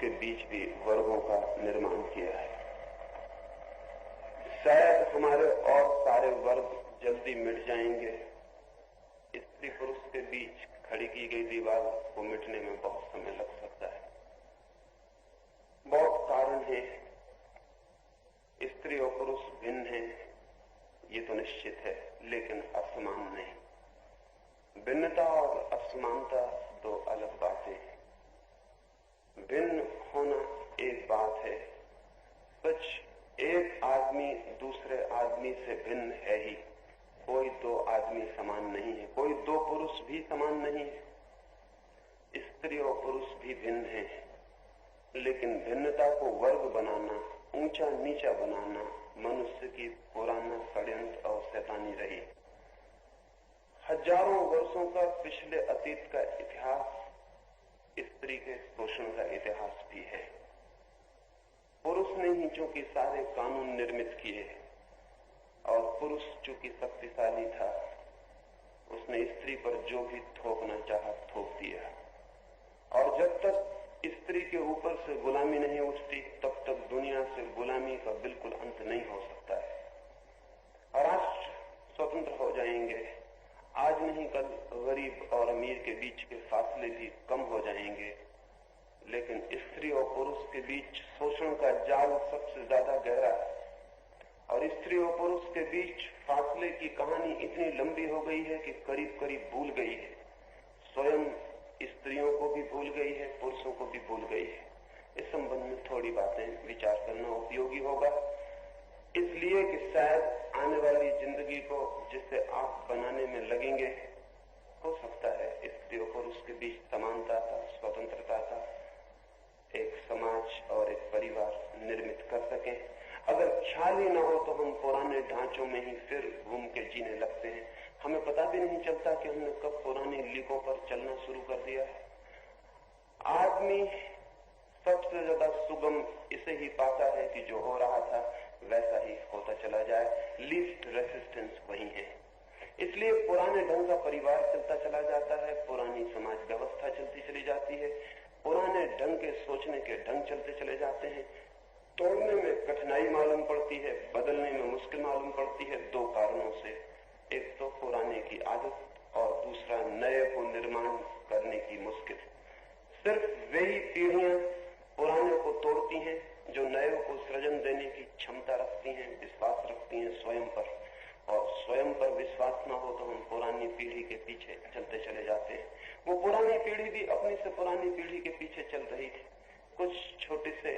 के बीच भी वर्गों का निर्माण किया है। शायद हमारे और सारे वर्ग जल्दी मिट जाएंगे। स्त्री पुरुष के बीच खड़ी की गई दीवार को मिटने में बहुत समय लग सकता है। बहुत कारण है। स्त्री और पुरुष भिन्न हैं, ये तो निश्चित है, लेकिन असमान नहीं। भिन्नता और असमानता दो अलग बातें हैं। भिन्न होना एक बात है। सच एक आदमी दूसरे आदमी से भिन्न है ही। कोई दो आदमी समान नहीं है, कोई दो पुरुष भी समान नहीं है। स्त्री और पुरुष भी भिन्न हैं, लेकिन भिन्नता को वर्ग बनाना, ऊंचा नीचा बनाना मनुष्य की पुराना षड्यंत्र और शैतानी रही। हजारों वर्षों का पिछले अतीत का इतिहास स्त्री के शोषण का इतिहास भी है। पुरुष ने ही चूंकि सारे कानून निर्मित किए और पुरुष चूंकि शक्तिशाली था, उसने स्त्री पर जो भी थोपना चाहा थोप दिया। और जब तक स्त्री के ऊपर से गुलामी नहीं उठती, तब तक दुनिया से गुलामी का बिल्कुल अंत नहीं हो सकता है। राष्ट्र स्वतंत्र हो जाएंगे, आज नहीं कल गरीब और अमीर के बीच के फासले भी कम हो जाएंगे, लेकिन स्त्री और पुरुष के बीच शोषण का जाल सबसे ज्यादा गहरा है। और स्त्री और पुरुष के बीच फासले की कहानी इतनी लंबी हो गई है कि करीब करीब भूल गई है। स्वयं स्त्रियों को भी भूल गई है, पुरुषों को भी भूल गई है। इस संबंध में थोड़ी बातें विचार करना उपयोगी होगा, इसलिए कि शायद आने वाली जिंदगी को जिसे आप बनाने में लगेंगे, हो सकता है स्त्री और पुरुष के बीच समानता का, स्वतंत्रता का एक समाज और एक परिवार निर्मित कर सकें। अगर ख्याल ही ना हो तो हम पुराने ढांचों में ही फिर घूम के जीने लगते हैं। हमें पता भी नहीं चलता कि हमने कब पुरानी लीकों पर चलना शुरू कर दिया है। आदमी सबसे ज्यादा सुगम इसे ही पाता है कि जो हो रहा था वैसा ही होता चला जाए। लीस्ट रेसिस्टेंस वही है। इसलिए पुराने ढंग का परिवार चलता चला जाता है, पुरानी समाज व्यवस्था चलती चली जाती है, पुराने ढंग के सोचने के ढंग चलते चले जाते हैं। तोड़ने में कठिनाई मालूम पड़ती है, बदलने में मुश्किल मालूम पड़ती है, दो कारणों से। एक तो पुराने की आदत और दूसरा नए को निर्माण करने की मुश्किल। सिर्फ वही पीढ़ियां पुराने को तोड़ती हैं जो नए को सृजन देने की क्षमता रखती हैं, विश्वास रखती हैं स्वयं पर। और स्वयं पर विश्वास न हो तो हम पुरानी पीढ़ी के पीछे चलते चले जाते हैं। वो पुरानी पीढ़ी भी अपनी से पुरानी पीढ़ी के पीछे चल रही थी। कुछ छोटे से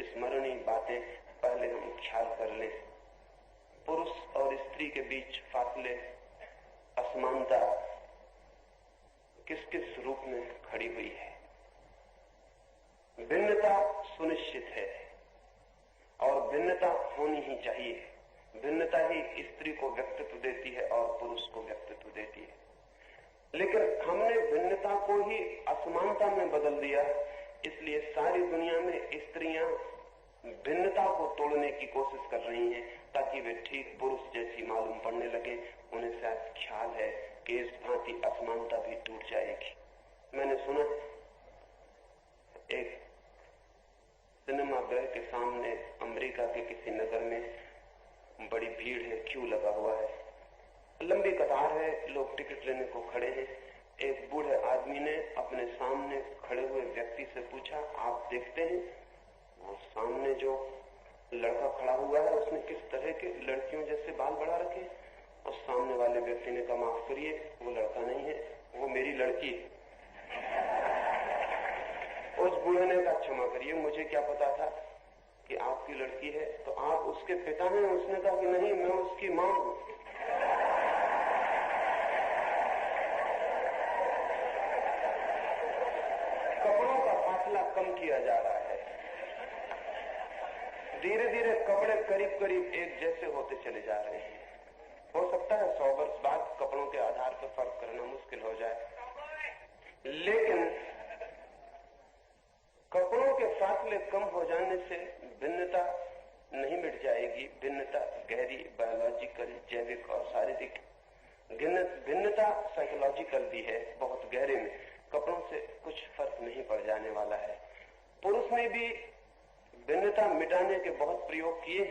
स्मरणीय बातें पहले हम ख्याल कर लें। पुरुष और स्त्री के बीच फासले, असमानता किस किस रूप में खड़ी हुई है। भिन्नता सुनिश्चित है और भिन्नता होनी ही चाहिए। भिन्नता ही स्त्री को व्यक्तित्व देती है और पुरुष को व्यक्तित्व देती है। लेकिन हमने भिन्नता को ही असमानता में बदल दिया, इसलिए सारी दुनिया में स्त्रियां भिन्नता को तोड़ने की कोशिश कर रही हैं ताकि वे ठीक पुरुष जैसी मालूम पड़ने लगे। उन्हें शायद ख्याल है कि इस भांति असमानता भी टूट जाएगी। मैंने सुना एक सिनेमा गृह के सामने अमेरिका के किसी नगर में बड़ी भीड़ है, क्यू लगा हुआ है, लंबी कतार है, लोग टिकट लेने को खड़े हैं। एक बूढ़े आदमी ने अपने सामने खड़े हुए व्यक्ति से पूछा, आप देखते हैं वो सामने जो लड़का खड़ा हुआ है उसने किस तरह के लड़कियों जैसे बाल बढ़ा रखे? और सामने वाले व्यक्ति ने कहा, माफ करिए, वो लड़का नहीं है, वो मेरी लड़की है। उस बूढ़े ने कहा, क्षमा करिए, मुझे क्या पता था कि आपकी लड़की है, तो आप उसके पिता हैं? उसने कहा कि नहीं, मैं उसकी मां हूं। कपड़ों का फासला कम किया जा रहा है। धीरे धीरे कपड़े करीब करीब एक जैसे होते चले जा रहे हैं। हो सकता है 100 वर्ष बाद कपड़ों के आधार पर फर्क करना मुश्किल हो जाए, लेकिन कपड़ों के फासले कम हो जाने से भिन्नता नहीं मिट जाएगी। भिन्नता गहरी, बायोलॉजिकल, जैविक और शारीरिक। भिन्नता साइकोलॉजिकल भी है, बहुत गहरे में। कपड़ों से कुछ फर्क नहीं पड़ जाने वाला है। पुरुष ने भी भिन्नता मिटाने के बहुत प्रयोग किए,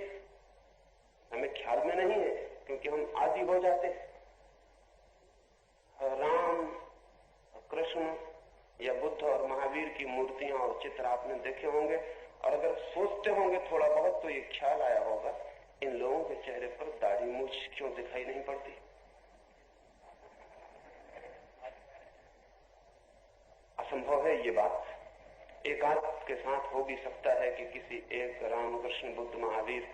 हमें ख्याल में नहीं है क्योंकि हम आदी हो जाते हैं। राम, कृष्ण या बुद्ध और महावीर की मूर्तियां और चित्र आपने देखे होंगे, और अगर सोचते होंगे थोड़ा बहुत तो ये ख्याल आया होगा, इन लोगों के चेहरे पर दाढ़ी मूछ क्यों दिखाई नहीं पड़ती? असंभव है ये बात। एक आध के साथ हो भी सकता है कि किसी एक राम, कृष्ण, बुद्ध, महावीर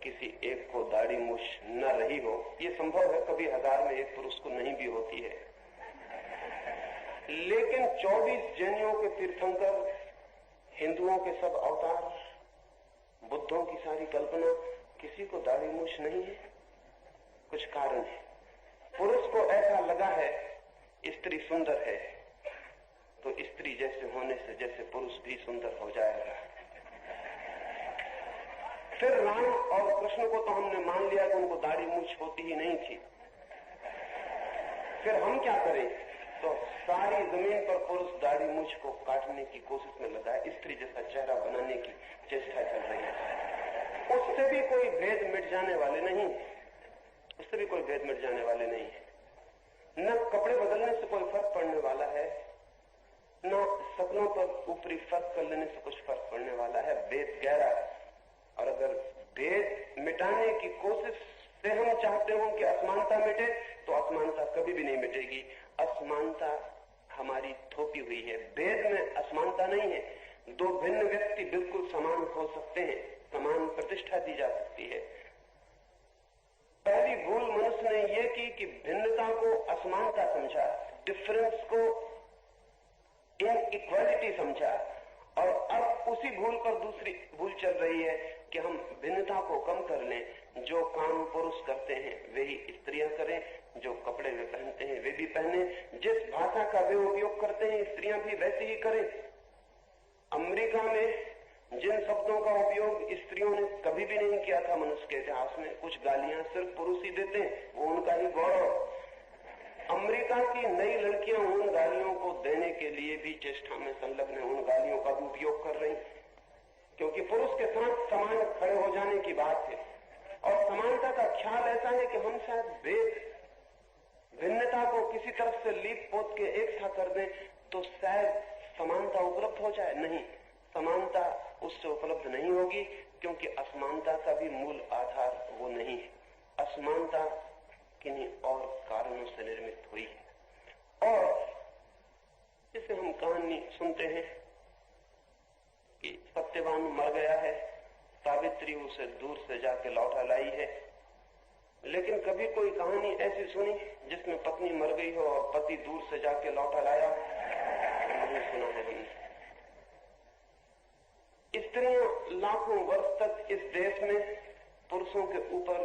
किसी एक को दाढ़ी मूछ न रही हो, ये संभव है। कभी 1000 में एक पुरुष को नहीं भी होती है। लेकिन 24 जैनियों के तीर्थंकर, हिंदुओं के सब अवतार, बुद्धों की सारी कल्पना, किसी को दाढ़ी मूछ नहीं है। कुछ कारण है। पुरुष को ऐसा लगा है स्त्री सुंदर है, तो स्त्री जैसे होने से जैसे पुरुष भी सुंदर हो जाएगा। फिर राम और कृष्ण को तो हमने मान लिया कि उनको दाढ़ी मूछ होती ही नहीं थी। फिर हम क्या करें? तो सारी जमीन पर पुरुष दाढ़ी मूछ को काटने की कोशिश में लगा है, स्त्री जैसा चेहरा बनाने की चेष्टा चल रही है। उससे भी कोई भेद मिट जाने वाले नहीं, उससे भी कोई भेद मिट जाने वाले नहीं है। न कपड़े बदलने से कोई फर्क पड़ने वाला है, न शक्लों पर ऊपरी फर्क कर लेने से कुछ फर्क पड़ने वाला है। भेद गहरा है, और अगर भेद मिटाने की कोशिश से हम चाहते हो कि असमानता मिटे, तो असमानता कभी भी नहीं मिटेगी। असमानता हमारी थोपी हुई है। भेद में असमानता नहीं है। दो भिन्न व्यक्ति बिल्कुल समान हो सकते हैं, समान प्रतिष्ठा दी जा सकती है। पहली भूल मनुष्य ने यह की कि भिन्नता को असमानता समझा, डिफरेंस को इनइक्वालिटी समझा, और अब उसी भूल पर दूसरी भूल चल रही है कि हम भिन्नता को कम कर लें। जो काम पुरुष करते हैं वे ही स्त्रियां करें, जो कपड़े वे पहनते हैं वे भी पहने, जिस भाषा का वे उपयोग करते हैं स्त्रियां भी वैसे ही करें। अमेरिका में जिन शब्दों का उपयोग स्त्रियों ने कभी भी नहीं किया था मनुष्य के इतिहास में, कुछ गालियां सिर्फ पुरुष ही देते हैं, वो उनका ही गौरव। अमेरिका की नई लड़कियां उन गालियों को देने के लिए भी चेष्टा में संलग्न है, उन गालियों का भी उपयोग कर रही, क्योंकि पुरुष के साथ समान खड़े हो जाने की बात है। और समानता का ख्याल ऐसा है कि हम शायद भिन्नता को किसी तरफ से लीप पोत के एक सा कर दें तो शायद समानता उपलब्ध हो जाए। नहीं, समानता उससे उपलब्ध नहीं होगी, क्योंकि असमानता का भी मूल आधार वो नहीं है। असमानता किन्हीं और कारणों से निर्मित हुई है। और जैसे हम कहानी सुनते हैं कि सत्यवान मर गया है, सावित्री उसे दूर से जाके लौटा लाई है, लेकिन कभी कोई कहानी ऐसी सुनी जिसमें पत्नी मर गई हो और पति दूर से जाके लौटा लाया? नहीं सुना है हमने। स्त्रियां लाखों वर्ष तक इस देश में पुरुषों के ऊपर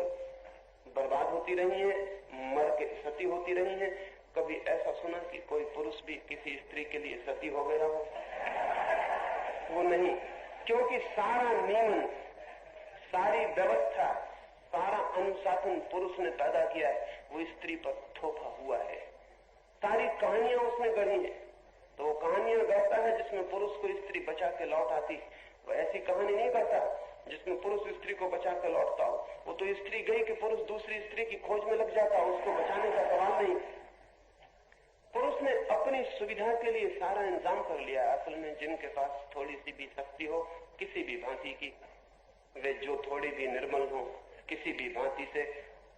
बर्बाद होती रही हैं, मर के सती होती रही हैं। कभी ऐसा सुना कि कोई पुरुष भी किसी स्त्री के लिए सती हो गया हो? वो नहीं, क्योंकि सारा नियमन, सारी व्यवस्था, सारा अनुशासन पुरुष ने पैदा किया है, वो स्त्री पर थोपा हुआ है। सारी कहानियां उसने गढ़ी हैं, तो वो कहानियां गढ़ता है जिसमें पुरुष को स्त्री बचा के लौट आती। वो ऐसी कहानी नहीं करता जिसमें पुरुष स्त्री को बचा के लौटता हो। वो तो स्त्री गई कि पुरुष दूसरी स्त्री की खोज में लग जाता, उसको बचाने का सवाल नहीं। पुरुष ने अपनी सुविधा के लिए सारा इंतजाम कर लिया। असल में जिनके पास थोड़ी सी भी शक्ति हो किसी भी भांति की, वे जो थोड़ी भी निर्मल हो किसी भी भांति से,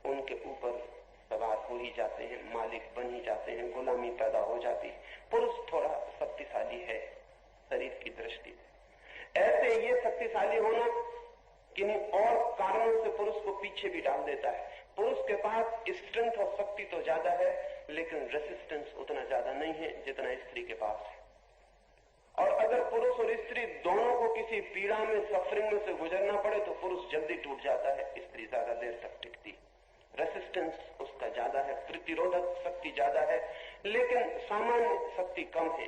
उनके ऊपर सवार हो ही जाते हैं, मालिक बन ही जाते हैं, गुलामी पैदा हो जाती है। पुरुष थोड़ा शक्तिशाली है शरीर की दृष्टि से। ऐसे ये शक्तिशाली होना किन्हीं और कारणों से पुरुष को पीछे भी डाल देता है। पुरुष के पास स्ट्रेंथ और शक्ति तो ज्यादा है, लेकिन रेसिस्टेंस उतना ज्यादा नहीं है जितना स्त्री के पास है। और अगर पुरुष और स्त्री दोनों को किसी पीड़ा में, सफरिंग में से गुजरना पड़े तो पुरुष जल्दी टूट जाता है, स्त्री ज्यादा देर तक टिकती। रेसिस्टेंस उसका ज्यादा है, प्रतिरोधक शक्ति ज्यादा है, लेकिन सामान्य शक्ति कम है।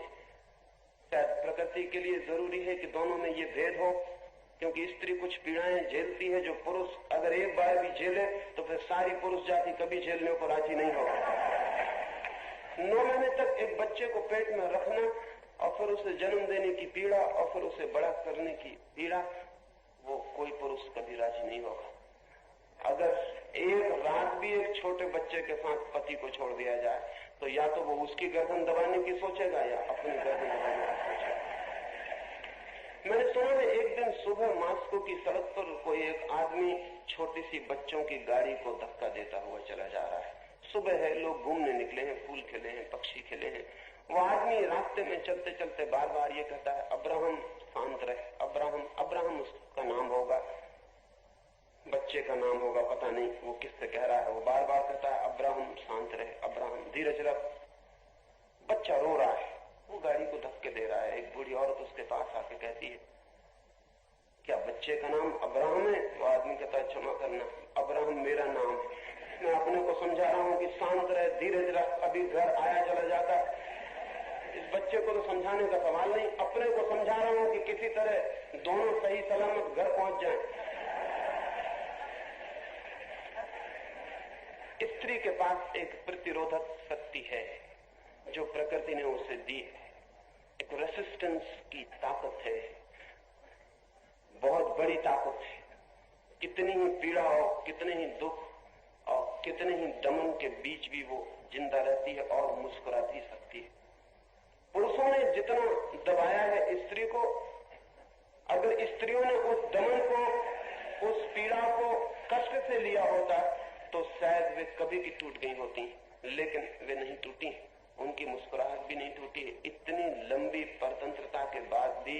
शायद प्रकृति के लिए जरूरी है कि दोनों में ये भेद हो, क्योंकि स्त्री कुछ पीड़ाएं झेलती है जो पुरुष अगर एक बार भी झेले तो फिर सारी पुरुष जाति कभी झेलने को राजी नहीं होगा। 9 महीने तक एक बच्चे को पेट में रखना और फिर फिर उसे जन्म देने की पीड़ा और फिर उसे बड़ा करने की पीड़ा, वो कोई पुरुष कभी राजी नहीं होगा। अगर एक रात भी एक छोटे बच्चे के साथ पति को छोड़ दिया जाए तो या तो वो उसकी गर्दन दबाने की सोचेगा या अपनी गर्दन दबाने की सोचेगा। मैंने सुना है एक दिन सुबह मास्को की सड़क पर कोई एक आदमी छोटी सी बच्चों की गाड़ी को धक्का देता हुआ चला जा रहा है। सुबह है, लोग घूमने निकले हैं, फूल खिले हैं, पक्षी खिले हैं। वो आदमी रास्ते में चलते चलते बार बार ये कहता है, अब्राहम शांत रहे, अब्राहम। अब्राहम उसका नाम होगा, बच्चे का नाम होगा, पता नहीं वो किससे कह रहा है। वो बार बार कहता है, अब्राहम शांत रहे, अब्राहम धीरज रख। बच्चा रो रहा है, वो गाड़ी को धक्के दे रहा है। एक बूढ़ी औरत उसके पास आके कहती है, क्या बच्चे का नाम अब्राहम है? वो आदमी कहता है, क्षमा करना, अब्राहम मेरा नाम है। मैं अपने को समझा रहा हूं कि शांत रहे, धीरज रख, अभी घर आया चला जाता। इस बच्चे को तो समझाने का सवाल नहीं, अपने को समझा रहा हूं कि किसी तरह दोनों सही सलामत घर पहुंच जाएं। स्त्री के पास एक प्रतिरोधक शक्ति है जो प्रकृति ने उसे दी है। एक रेसिस्टेंस की ताकत है, बहुत बड़ी ताकत है। कितनी ही पीड़ा हो, कितने ही दुख और कितने ही दमन के बीच भी वो जिंदा रहती है और मुस्कुराती सकती है। पुरुषों ने जितना दबाया है स्त्री को, अगर स्त्रियों ने उस दमन को, उस पीड़ा को कष्ट से लिया होता तो शायद वे कभी भी टूट गई होती, लेकिन वे नहीं टूटी। उनकी मुस्कुराहट भी नहीं टूटी। इतनी लंबी परतंत्रता के बाद भी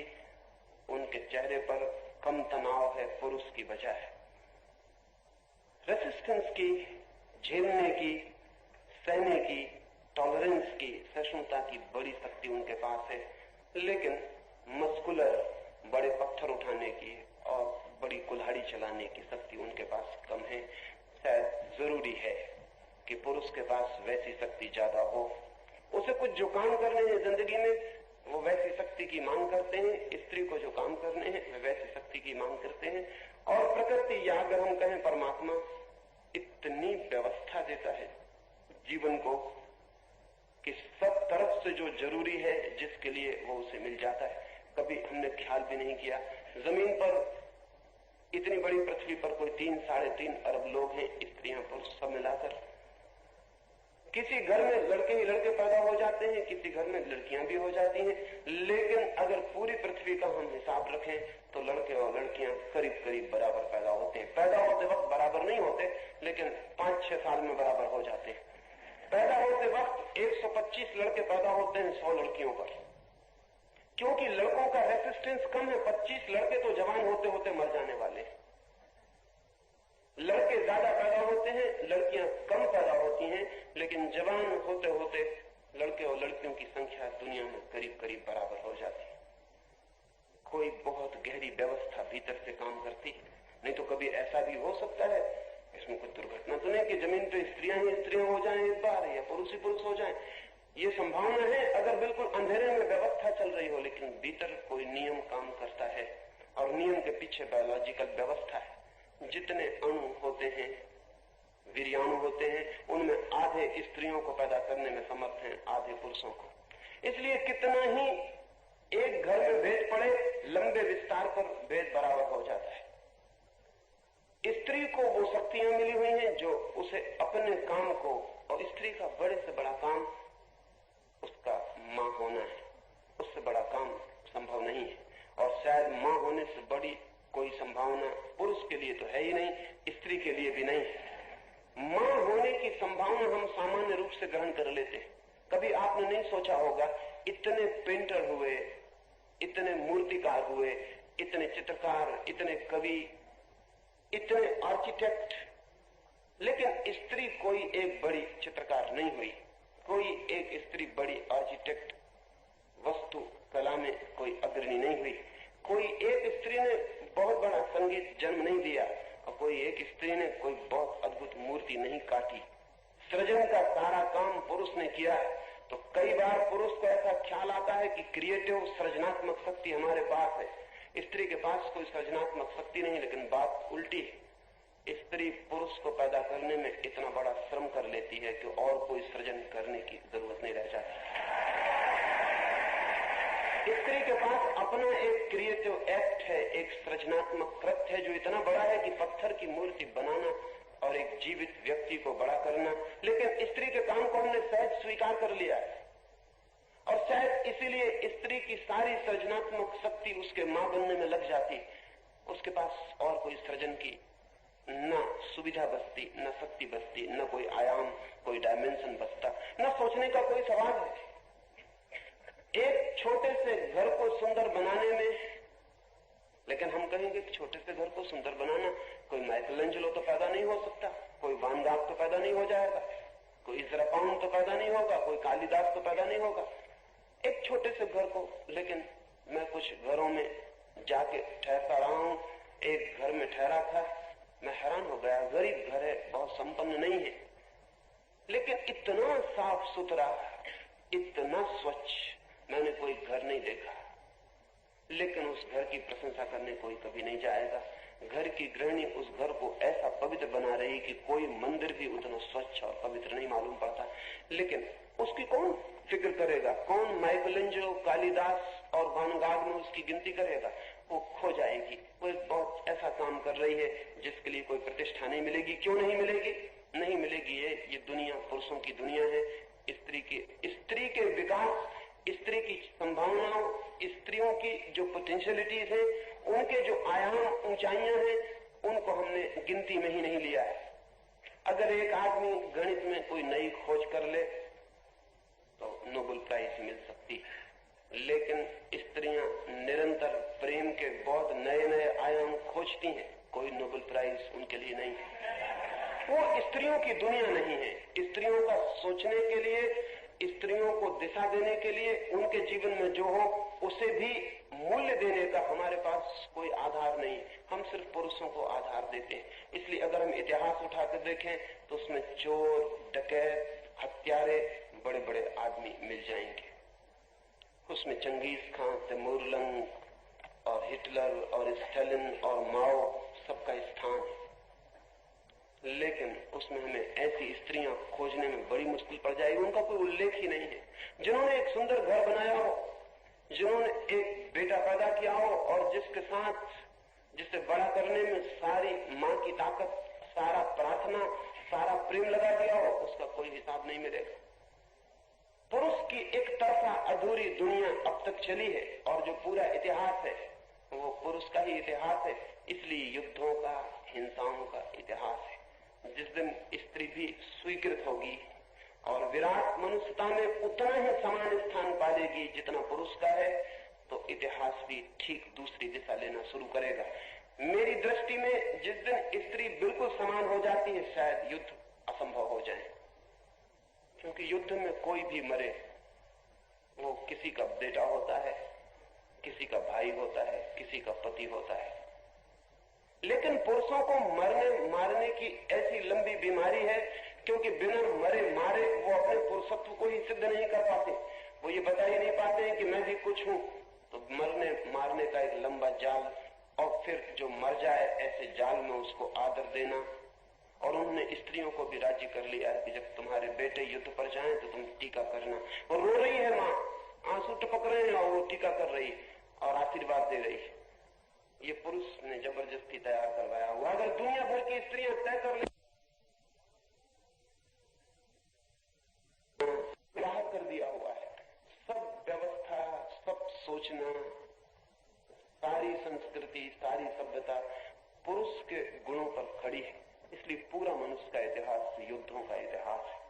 उनके चेहरे पर कम तनाव है पुरुष की बजाय। रेसिस्टेंस की, झेलने की, सहने की, टॉलरेंस की, सहिष्णुता की बड़ी शक्ति उनके पास है। लेकिन मस्कुलर, बड़े पत्थर उठाने की और बड़ी कुल्हाड़ी चलाने की शक्ति उनके पास कम है। शायद जरूरी है कि पुरुष के पास वैसी शक्ति ज्यादा हो। उसे कुछ जो काम करने हैं जिंदगी में, वो वैसी शक्ति की मांग करते हैं। स्त्री को जो काम करने हैं वे वैसी शक्ति की मांग करते हैं। और प्रकृति, या अगर हम कहें परमात्मा, इतनी व्यवस्था देता है जीवन को कि सब तरफ से जो जरूरी है, जिसके लिए वो उसे मिल जाता है। कभी हमने ख्याल भी नहीं किया, जमीन पर इतनी बड़ी पृथ्वी पर कोई 3-3.5 अरब लोग हैं, स्त्रियां पुरुष सब मिलाकर। किसी घर में लड़के ही लड़के पैदा हो जाते हैं, किसी घर में लड़कियां भी हो जाती हैं। लेकिन अगर पूरी पृथ्वी का हम हिसाब रखें तो लड़के और लड़कियां करीब करीब बराबर पैदा होते हैं। पैदा होते वक्त बराबर नहीं होते, लेकिन 5-6 साल में बराबर हो जाते हैं। पैदा होते वक्त 125 लड़के पैदा होते हैं 100 लड़कियों पर, क्योंकि लड़कों का रेसिस्टेंस कम है। 25 लड़के तो जवान होते होते मर जाने वाले हैं। लड़के ज्यादा पैदा होते हैं, लड़कियां कम पैदा होती हैं, लेकिन जवान होते होते लड़के और लड़कियों की संख्या दुनिया में करीब करीब बराबर हो जाती है। कोई बहुत गहरी व्यवस्था भीतर से काम करती, नहीं तो कभी ऐसा भी हो सकता है, इसमें कोई दुर्घटना तो नहीं कि जमीन पे स्त्रियां ही स्त्रियां हो जाएं एक बार, या पुरुष ही पुरुष हो जाएं। ये संभावना है अगर बिल्कुल अंधेरे में व्यवस्था चल रही हो, लेकिन भीतर कोई नियम काम करता है और नियम के पीछे बायोलॉजिकल व्यवस्था है। जितने अणु होते हैं, वीर्याणु होते हैं, उनमें आधे स्त्रियों को पैदा करने में समर्थ हैं, आधे पुरुषों को। इसलिए कितना ही एक घर में भेद पड़े, लंबे विस्तार पर भेद बराबर हो जाता है। स्त्री को वो शक्तियां मिली हुई हैं जो उसे अपने काम को, और स्त्री का बड़े से बड़ा काम उसका मां होना है, उससे बड़ा काम संभव नहीं है। और शायद मां होने से बड़ी कोई संभावना पुरुष के लिए तो है ही नहीं, स्त्री के लिए भी नहीं। मां होने की संभावना हम सामान्य रूप से ग्रहण कर लेते हैं। कभी आपने नहीं सोचा होगा, इतने पेंटर हुए, इतने मूर्तिकार हुए, इतने चित्रकार, इतने कवि, इतने आर्किटेक्ट, लेकिन स्त्री कोई एक बड़ी चित्रकार नहीं हुई, कोई एक स्त्री बड़ी आर्किटेक्ट, वस्तु कला में कोई अग्रणी नहीं हुई, कोई एक स्त्री ने बहुत बड़ा संगीत जन्म नहीं दिया, और कोई एक स्त्री ने कोई बहुत अद्भुत मूर्ति नहीं काटी। सृजन का सारा काम पुरुष ने किया है। तो कई बार पुरुष को ऐसा ख्याल आता है कि क्रिएटिव, सृजनात्मक शक्ति हमारे पास है, स्त्री के पास कोई सृजनात्मक शक्ति नहीं। लेकिन बात उल्टी है, स्त्री पुरुष को पैदा करने में इतना बड़ा श्रम कर लेती है कि और कोई सृजन करने की जरूरत नहीं रह जाती। स्त्री के पास अपना एक क्रिएटिव एक्ट है, एक सृजनात्मक कृत्य है जो इतना बड़ा है कि पत्थर की मूर्ति बनाना और एक जीवित व्यक्ति को बड़ा करना। लेकिन स्त्री के काम को हमने सहज स्वीकार कर लिया है और शायद इसीलिए स्त्री की सारी सृजनात्मक शक्ति उसके मां बनने में लग जाती। उसके पास और कोई सृजन की न सुविधा बचती, न शक्ति बचती, न कोई आयाम, कोई डायमेंशन बचता, न सोचने का कोई सवाल है। एक छोटे से घर को सुंदर बनाने में, लेकिन हम कहेंगे कि छोटे से घर को सुंदर बनाना, कोई माइकलएंजेलो तो पैदा नहीं हो सकता, कोई वान गॉग तो पैदा नहीं हो जाएगा, कोई इज़रा पाउंड तो पैदा नहीं होगा, कोई कालिदास तो पैदा नहीं होगा। एक छोटे से घर को, लेकिन मैं कुछ घरों में जाके ठहरता रहा हूं। एक घर में ठहरा था, मैं हैरान हो गया। गरीब घर है, बहुत संपन्न नहीं है, लेकिन इतना साफ सुथरा, इतना स्वच्छ मैंने कोई घर नहीं देखा। लेकिन उस घर की प्रशंसा करने कोई कभी नहीं जाएगा। घर की गृहिणी उस घर को ऐसा पवित्र बना रही कि कोई मंदिर भी उतना स्वच्छ और पवित्र नहीं मालूम पड़ता। लेकिन उसकी कौन फिक्र करेगा? कौन माइकलएंजेलो, कालिदास और वान गॉग में उसकी गिनती करेगा? वो खो जाएगी। वो एक बहुत ऐसा काम कर रही है जिसके लिए कोई प्रतिष्ठा नहीं मिलेगी। क्यों नहीं मिलेगी? नहीं मिलेगी। ये दुनिया पुरुषों की दुनिया है। स्त्री के विकास, स्त्री की संभावनाओं, स्त्रियों की जो पोटेंशियलिटीज हैं, उनके जो आयाम, ऊंचाइयां हैं, उनको हमने गिनती में ही नहीं लिया है। अगर एक आदमी गणित में कोई नई खोज कर ले तो नोबेल प्राइज मिल सकती है, लेकिन स्त्रियां निरंतर प्रेम के बहुत नए नए आयाम खोजती हैं, कोई नोबेल प्राइज उनके लिए नहीं है। वो स्त्रियों की दुनिया नहीं है। स्त्रियों का सोचने के लिए, स्त्रियों को दिशा देने के लिए, उनके जीवन में जो हो उसे भी मूल्य देने का हमारे पास कोई आधार नहीं। हम सिर्फ पुरुषों को आधार देते हैं। इसलिए अगर हम इतिहास उठाकर देखें तो उसमें चोर, डकैत, हत्यारे, बड़े बड़े आदमी मिल जाएंगे। उसमें चंगेज खान, तैमूरलंग और हिटलर और स्टालिन और माओ सबका स्थान है। लेकिन उसमें हमें ऐसी स्त्रियां खोजने में बड़ी मुश्किल पड़ जाएगी। उनका कोई उल्लेख ही नहीं है। जिन्होंने एक सुंदर घर बनाया हो, जिन्होंने एक बेटा पैदा किया हो और जिसके साथ, जिसे बड़ा करने में सारी मां की ताकत, सारा प्रार्थना, सारा प्रेम लगा दिया हो, उसका कोई हिसाब नहीं मिलेगा। पुरुष की एक तरफा अधूरी दुनिया अब तक चली है और जो पूरा इतिहास है वो पुरुष का ही इतिहास है। इसलिए युद्धों का, हिंसाओं का इतिहास है। जिस दिन स्त्री भी स्वीकृत होगी और विराट मनुष्यता में उतना ही समान स्थान पालेगी जितना पुरुष का है, तो इतिहास भी ठीक दूसरी दिशा लेना शुरू करेगा। मेरी दृष्टि में जिस दिन स्त्री बिल्कुल समान हो जाती है, शायद युद्ध असंभव हो जाए। क्योंकि युद्ध में कोई भी मरे, वो किसी का बेटा होता है, किसी का भाई होता है, किसी का पति होता है। लेकिन पुरुषों को मरने मारने की ऐसी लंबी बीमारी है, क्योंकि बिना मरे मारे वो अपने पुरुषत्व को ही सिद्ध नहीं कर पाते। वो ये बता ही नहीं पाते हैं कि मैं भी कुछ हूं। तो मरने मारने का एक लंबा जाल, और फिर जो मर जाए ऐसे जाल में उसको आदर देना। और उन्होंने स्त्रियों को भी राजी कर लिया है कि जब तुम्हारे बेटे युद्ध पर जाएं तो तुम टीका करना। वो रो रही है माँ, आंसू टपक रहे हैं और वो टीका कर रही और आशीर्वाद दे रही है। ये पुरुष ने जबरदस्ती तैयार करवाया हुआ। अगर दुनिया भर की स्त्रियां तय कर ले, तैयार कर दिया हुआ है, सब व्यवस्था, सब सोचना, सारी संस्कृति, सारी सभ्यता पुरुष के गुणों पर खड़ी है। इसलिए पूरा मनुष्य का इतिहास युद्धों का इतिहास है।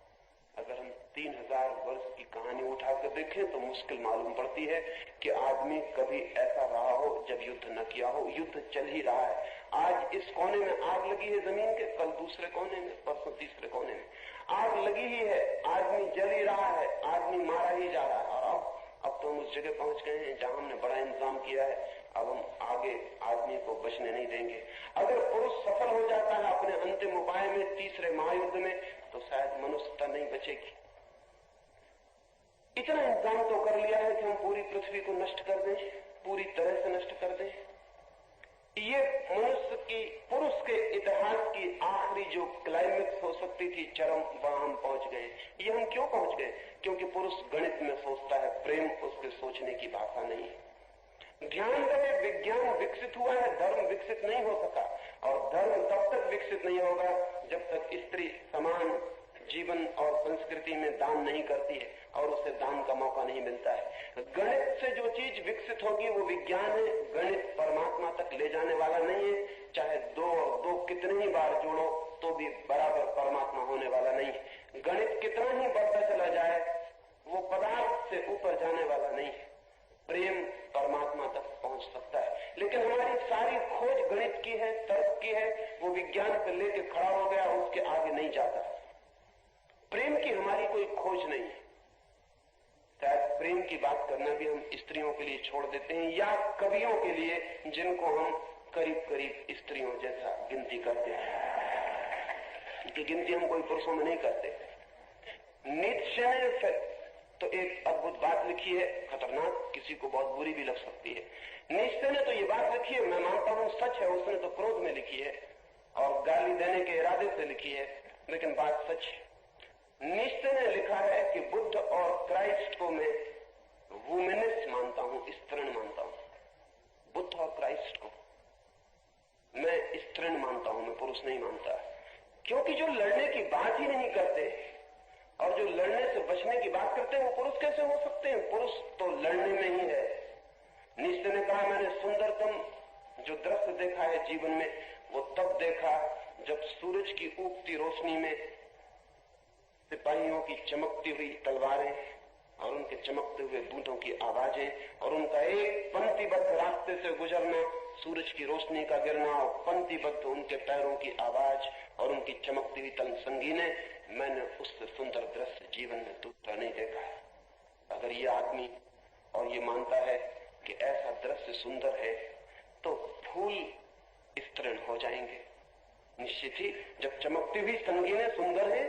अगर हम 3000 वर्ष की कहानी उठाकर देखें तो मुश्किल मालूम पड़ती है कि आदमी कभी ऐसा रहा हो जब युद्ध न किया हो। युद्ध चल ही रहा है। आज इस कोने में आग लगी है जमीन के, कल दूसरे कोने में, परसों तीसरे कोने में आग लगी ही है। आदमी जल ही रहा है, आदमी मारा ही जा रहा है। और अब तो हम उस जगह पहुंच गए हैं जहां हमने बड़ा इंतजाम किया है। अब हम आगे आदमी को बचने नहीं देंगे। अगर पुरुष सफल हो जाता है अपने अंतिम उपाय में, तीसरे महायुद्ध में, तो शायद मनुष्यता नहीं बचेगी। इतना इंतजाम तो कर लिया है कि हम पूरी पृथ्वी को नष्ट कर दें, पूरी तरह से नष्ट कर दें। ये मनुष्य की, पुरुष के इतिहास की आखिरी जो क्लाइमेक्स हो सकती थी, चरम, वहां हम पहुंच गए। ये हम क्यों पहुंच गए? क्योंकि पुरुष गणित में सोचता है, प्रेम उसके सोचने की भाषा नहीं है। ध्यान रहे, विज्ञान विकसित हुआ है, धर्म विकसित नहीं हो सका, और धर्म तब तक विकसित नहीं होगा जब तक स्त्री समान जीवन और संस्कृति में दान नहीं करती है और उसे दान का मौका नहीं मिलता है। गणित से जो चीज विकसित होगी वो विज्ञान है। गणित परमात्मा तक ले जाने वाला नहीं है। चाहे 2 और 2 कितने ही बार जोड़ो तो भी बराबर परमात्मा होने वाला नहीं है। गणित कितना ही बढ़ता चला जाए वो पदार्थ से ऊपर जाने वाला नहीं है। प्रेम परमात्मा तक पहुंच सकता है, लेकिन हमारी सारी खोज गणित की है, तर्क की है, वो विज्ञान पर लेके खड़ा हो गया, उसके आगे नहीं जाता। प्रेम की हमारी कोई खोज नहीं है। शायद प्रेम की बात करना भी हम स्त्रियों के लिए छोड़ देते हैं, या कवियों के लिए जिनको हम करीब करीब स्त्रियों जैसा गिनती करते हैं, कि गिनती हम कोई पुरुषों में नहीं करते। नीत्शे ने तो एक अद्भुत बात लिखी है, खतरनाक, किसी को बहुत बुरी भी लग सकती है। नीत्शे ने तो ये बात लिखी है, मैं मानता हूं सच है, उसने तो क्रोध में लिखी है और गाली देने के इरादे से लिखी है, लेकिन बात सच है। नीत्शे ने लिखा है कि बुद्ध और क्राइस्ट को मैं वुमेनिस्ट मानता हूं, स्त्रीण मानता हूं। बुद्ध और क्राइस्ट को मैं स्त्रीण मानता हूं, मैं पुरुष नहीं मानता। क्योंकि जो लड़ने की बात ही नहीं करते और जो लड़ने से बचने की बात करते हैं वो पुरुष कैसे हो सकते हैं? पुरुष तो लड़ने में ही है। नीत्शे ने कहा, मैंने सुंदरतम जो दृश्य देखा है जीवन में वो तब देखा जब सूरज की उगती रोशनी में सिपाहियों की चमकती हुई तलवारें और उनके चमकते हुए बूटों की आवाजें और उनका एक पंक्तिबद्ध रास्ते से गुजरना, सूरज की रोशनी का गिरना और पंक्तिबद्ध उनके पैरों की आवाज और उनकी चमकती हुई तन संगीनें, मैंने उससे सुंदर दृश्य जीवन में दूसरा नहीं देखा है। अगर ये आदमी और ये मानता है कि ऐसा दृश्य सुंदर है तो फूल स्त्रीण हो जाएंगे निश्चित ही। जब चमकती हुई संगीनें सुंदर है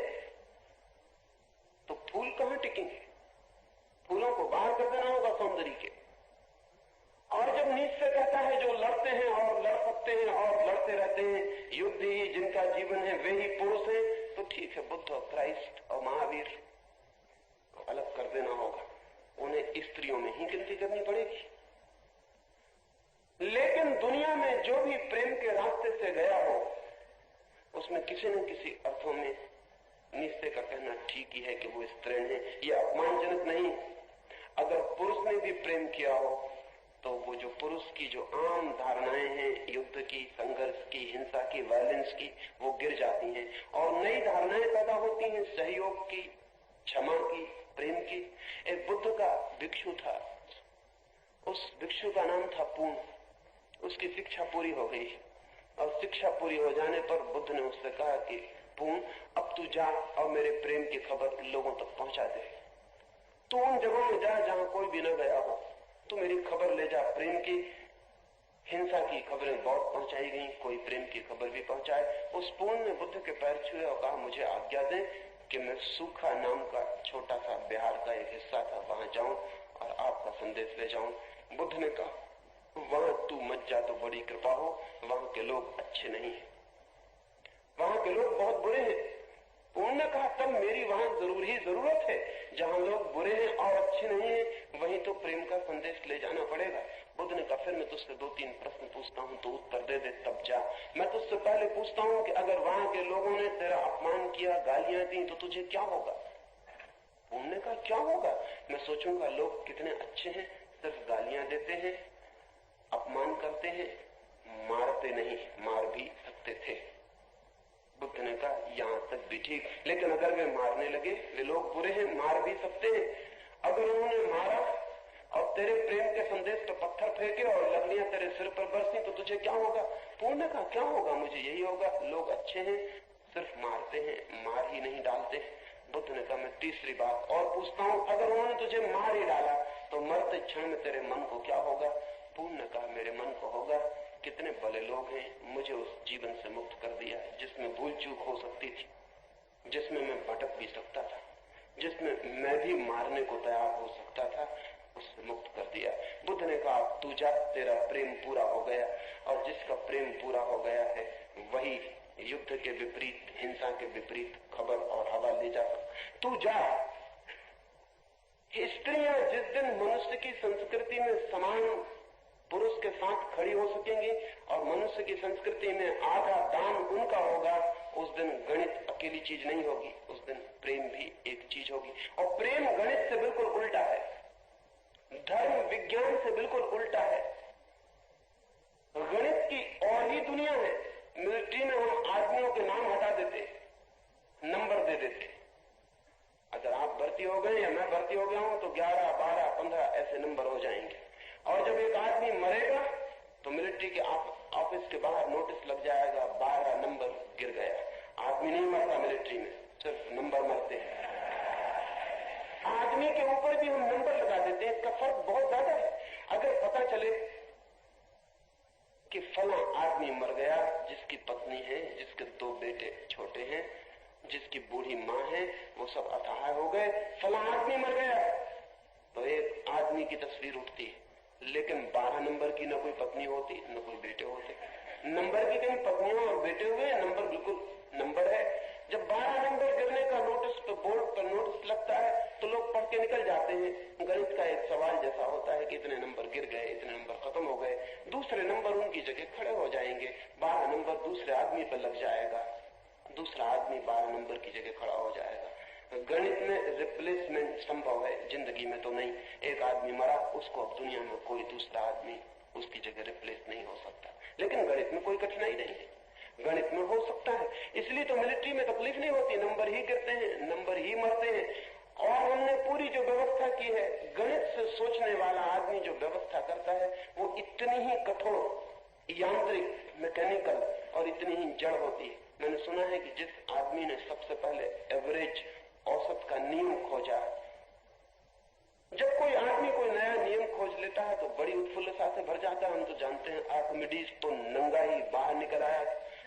तो फूल कहां टिकेंगे? फूलों को बाहर कर देना होगा सौंदर्य के। और जब नीत्शे कहता है जो लड़ते हैं और लड़ सकते हैं और लड़ते रहते हैं, युद्ध ही जिनका जीवन है वे ही पुरुष हैं, तो ठीक है, बुद्ध और क्राइस्ट और महावीर को अलग कर देना होगा, उन्हें स्त्रियों में ही गिनती करनी पड़ेगी। लेकिन दुनिया में जो भी प्रेम के रास्ते से गया हो उसमें किसी न किसी अर्थों में नीत्शे का कहना ठीक ही है कि वो स्त्रीण है। यह अपमानजनक नहीं। अगर पुरुष ने भी प्रेम किया हो तो वो जो पुरुष की जो आम धारणाएं हैं युद्ध की, संघर्ष की, हिंसा की, वायलेंस की, वो गिर जाती हैं और नई धारणाएं पैदा होती हैं, सहयोग की, क्षमा की, प्रेम की। एक बुद्ध का भिक्षु था, उस भिक्षु का नाम था पूर्ण। उसकी शिक्षा पूरी हो गई और शिक्षा पूरी हो जाने पर बुद्ध ने उससे कहा कि पूर्ण, अब तू जा और मेरे प्रेम की खबर लोगों तक पहुंचा दे। तू उन जगहों में जा जहां कोई भी न गया हो, तू मेरी खबर ले जा प्रेम की। हिंसा की खबरें बहुत पहुंचाई गई, कोई प्रेम की खबर भी पहुंचाए। उस पूर्ण ने बुद्ध के पैर छुए और कहा, मुझे आज्ञा दे कि मैं सूखा नाम का छोटा सा बिहार का एक हिस्सा था, वहां जाऊं और आपका संदेश ले जाऊं। बुद्ध ने कहा, वहां तू मत जा तो बड़ी कृपा हो, वहां के लोग अच्छे नहीं है, वहां के लोग बहुत बुरे हैं। पूर्ण ने कहा, तब मेरी वहां जरूरत है, जहां लोग बुरे हैं और अच्छे नहीं है, वहीं तो प्रेम का संदेश ले जाना पड़ेगा। बुद्ध ने कहा, फिर मैं तुझसे 2-3 प्रश्न पूछता हूं तो उत्तर दे दे, तब जा। मैं तुझसे पहले पूछता हूं कि अगर वहां के लोगों ने तेरा अपमान किया, गालियां दी, तो तुझे क्या होगा? पूर्ण ने कहा, क्या होगा? मैं सोचूंगा लोग कितने अच्छे हैं, सिर्फ गालियां देते हैं, अपमान करते हैं, मारते नहीं, मार भी सकते थे। बुद्ध ने कहा, यहां तक भी ठीक, लेकिन अगर वे मारने लगे, वे लोग बुरे हैं, मार भी सकते हैं। अगर उन्होंने मारा और तेरे प्रेम के संदेश पर पत्थर फेंके और लकड़ियां तेरे सिर पर बरसी, तो तुझे क्या होगा? पूर्ण ने कहा, क्या होगा? मुझे यही होगा, लोग अच्छे हैं, सिर्फ मारते हैं, मार ही नहीं डालते। बुद्ध ने कहा, मैं तीसरी बात और पूछता हूं, अगर उन्होंने तुझे मार ही डाला तो मरते क्षण में तेरे मन को क्या होगा? पूर्ण ने कहा, मेरे मन को होगा, कितने भले लोग हैं, मुझे उस जीवन से मुक्त कर दिया जिसमें भूल चूक हो सकती थी, जिसमें मैं भटक भी सकता था, जिसमें मैं भी मारने को तैयार हो सकता था। उससे मुक्त कर दिया। बुद्ध ने कहा तू जा, तेरा प्रेम पूरा हो गया। और जिसका प्रेम पूरा हो गया है वही युद्ध के विपरीत, हिंसा के विपरीत खबर और हवा ले जा सकता। तू जा। स्त्रियां जिस दिन मनुष्य की संस्कृति में समान पुरुष के साथ खड़ी हो सकेंगी और मनुष्य की संस्कृति में आधा दान उनका होगा, उस दिन गणित अकेली चीज नहीं होगी, उस दिन प्रेम भी एक चीज होगी। और प्रेम गणित से बिल्कुल उल्टा है, धर्म विज्ञान से बिल्कुल उल्टा है। गणित की और ही दुनिया है। मिलिट्री में हम आदमियों के नाम हटा देते, नंबर दे देते। अगर आप भर्ती हो गए या मैं भर्ती हो गया हूं तो 11, 12, 15 ऐसे नंबर हो जाएंगे। और जब एक आदमी मरेगा तो मिलिट्री के ऑफिस के बाहर नोटिस लग जाएगा 12 नंबर गिर गया। आदमी नहीं मरता मिलिट्री में, सिर्फ नंबर मरते हैं। आदमी के ऊपर भी हम नंबर लगा देते हैं। इसका फर्क बहुत ज्यादा है। अगर पता चले कि फला आदमी मर गया जिसकी पत्नी है, जिसके 2 बेटे छोटे हैं, जिसकी बूढ़ी माँ है, वो सब असहाय हो गए, फला आदमी मर गया, तो एक आदमी की तस्वीर उठती है। लेकिन 12 नंबर की न कोई पत्नी होती न कोई बेटे होते। नंबर की कहीं पत्नियों और बेटे हुए, नंबर बिल्कुल नंबर है। जब 12 नंबर गिरने का नोटिस पे बोर्ड पर नोटिस लगता है तो लोग पढ़ के निकल जाते हैं। गणित का एक सवाल जैसा होता है कि इतने नंबर गिर गए, इतने नंबर खत्म हो गए, दूसरे नंबर उनकी जगह खड़े हो जाएंगे। 12 नंबर दूसरे आदमी पर लग जाएगा, दूसरा आदमी 12 नंबर की जगह खड़ा हो जाएगा। गणित में रिप्लेसमेंट संभव है, जिंदगी में तो नहीं। एक आदमी मरा, उसको अब दुनिया में कोई दूसरा आदमी उसकी जगह रिप्लेस नहीं हो सकता। लेकिन गणित में कोई कठिनाई नहीं है, गणित में हो सकता है। इसलिए तो मिलिट्री में तकलीफ नहीं होती, नंबर ही गिरते हैं, नंबर ही मरते हैं। और हमने पूरी जो व्यवस्था की है, गणित से सोचने वाला आदमी जो व्यवस्था करता है वो इतनी ही कठोर, यांत्रिक, मैकेनिकल और इतनी ही जड़ होती है। मैंने सुना है कि जिस आदमी ने सबसे पहले एवरेज, औसत का नियम खोजा, जब कोई आदमी कोई नया नियम खोज लेता है तो बड़ी उत्फुल्लता से भर जाता है। हम तो जानते हैं आर्किमिडीज तो नंगा ही बाहर निकल आया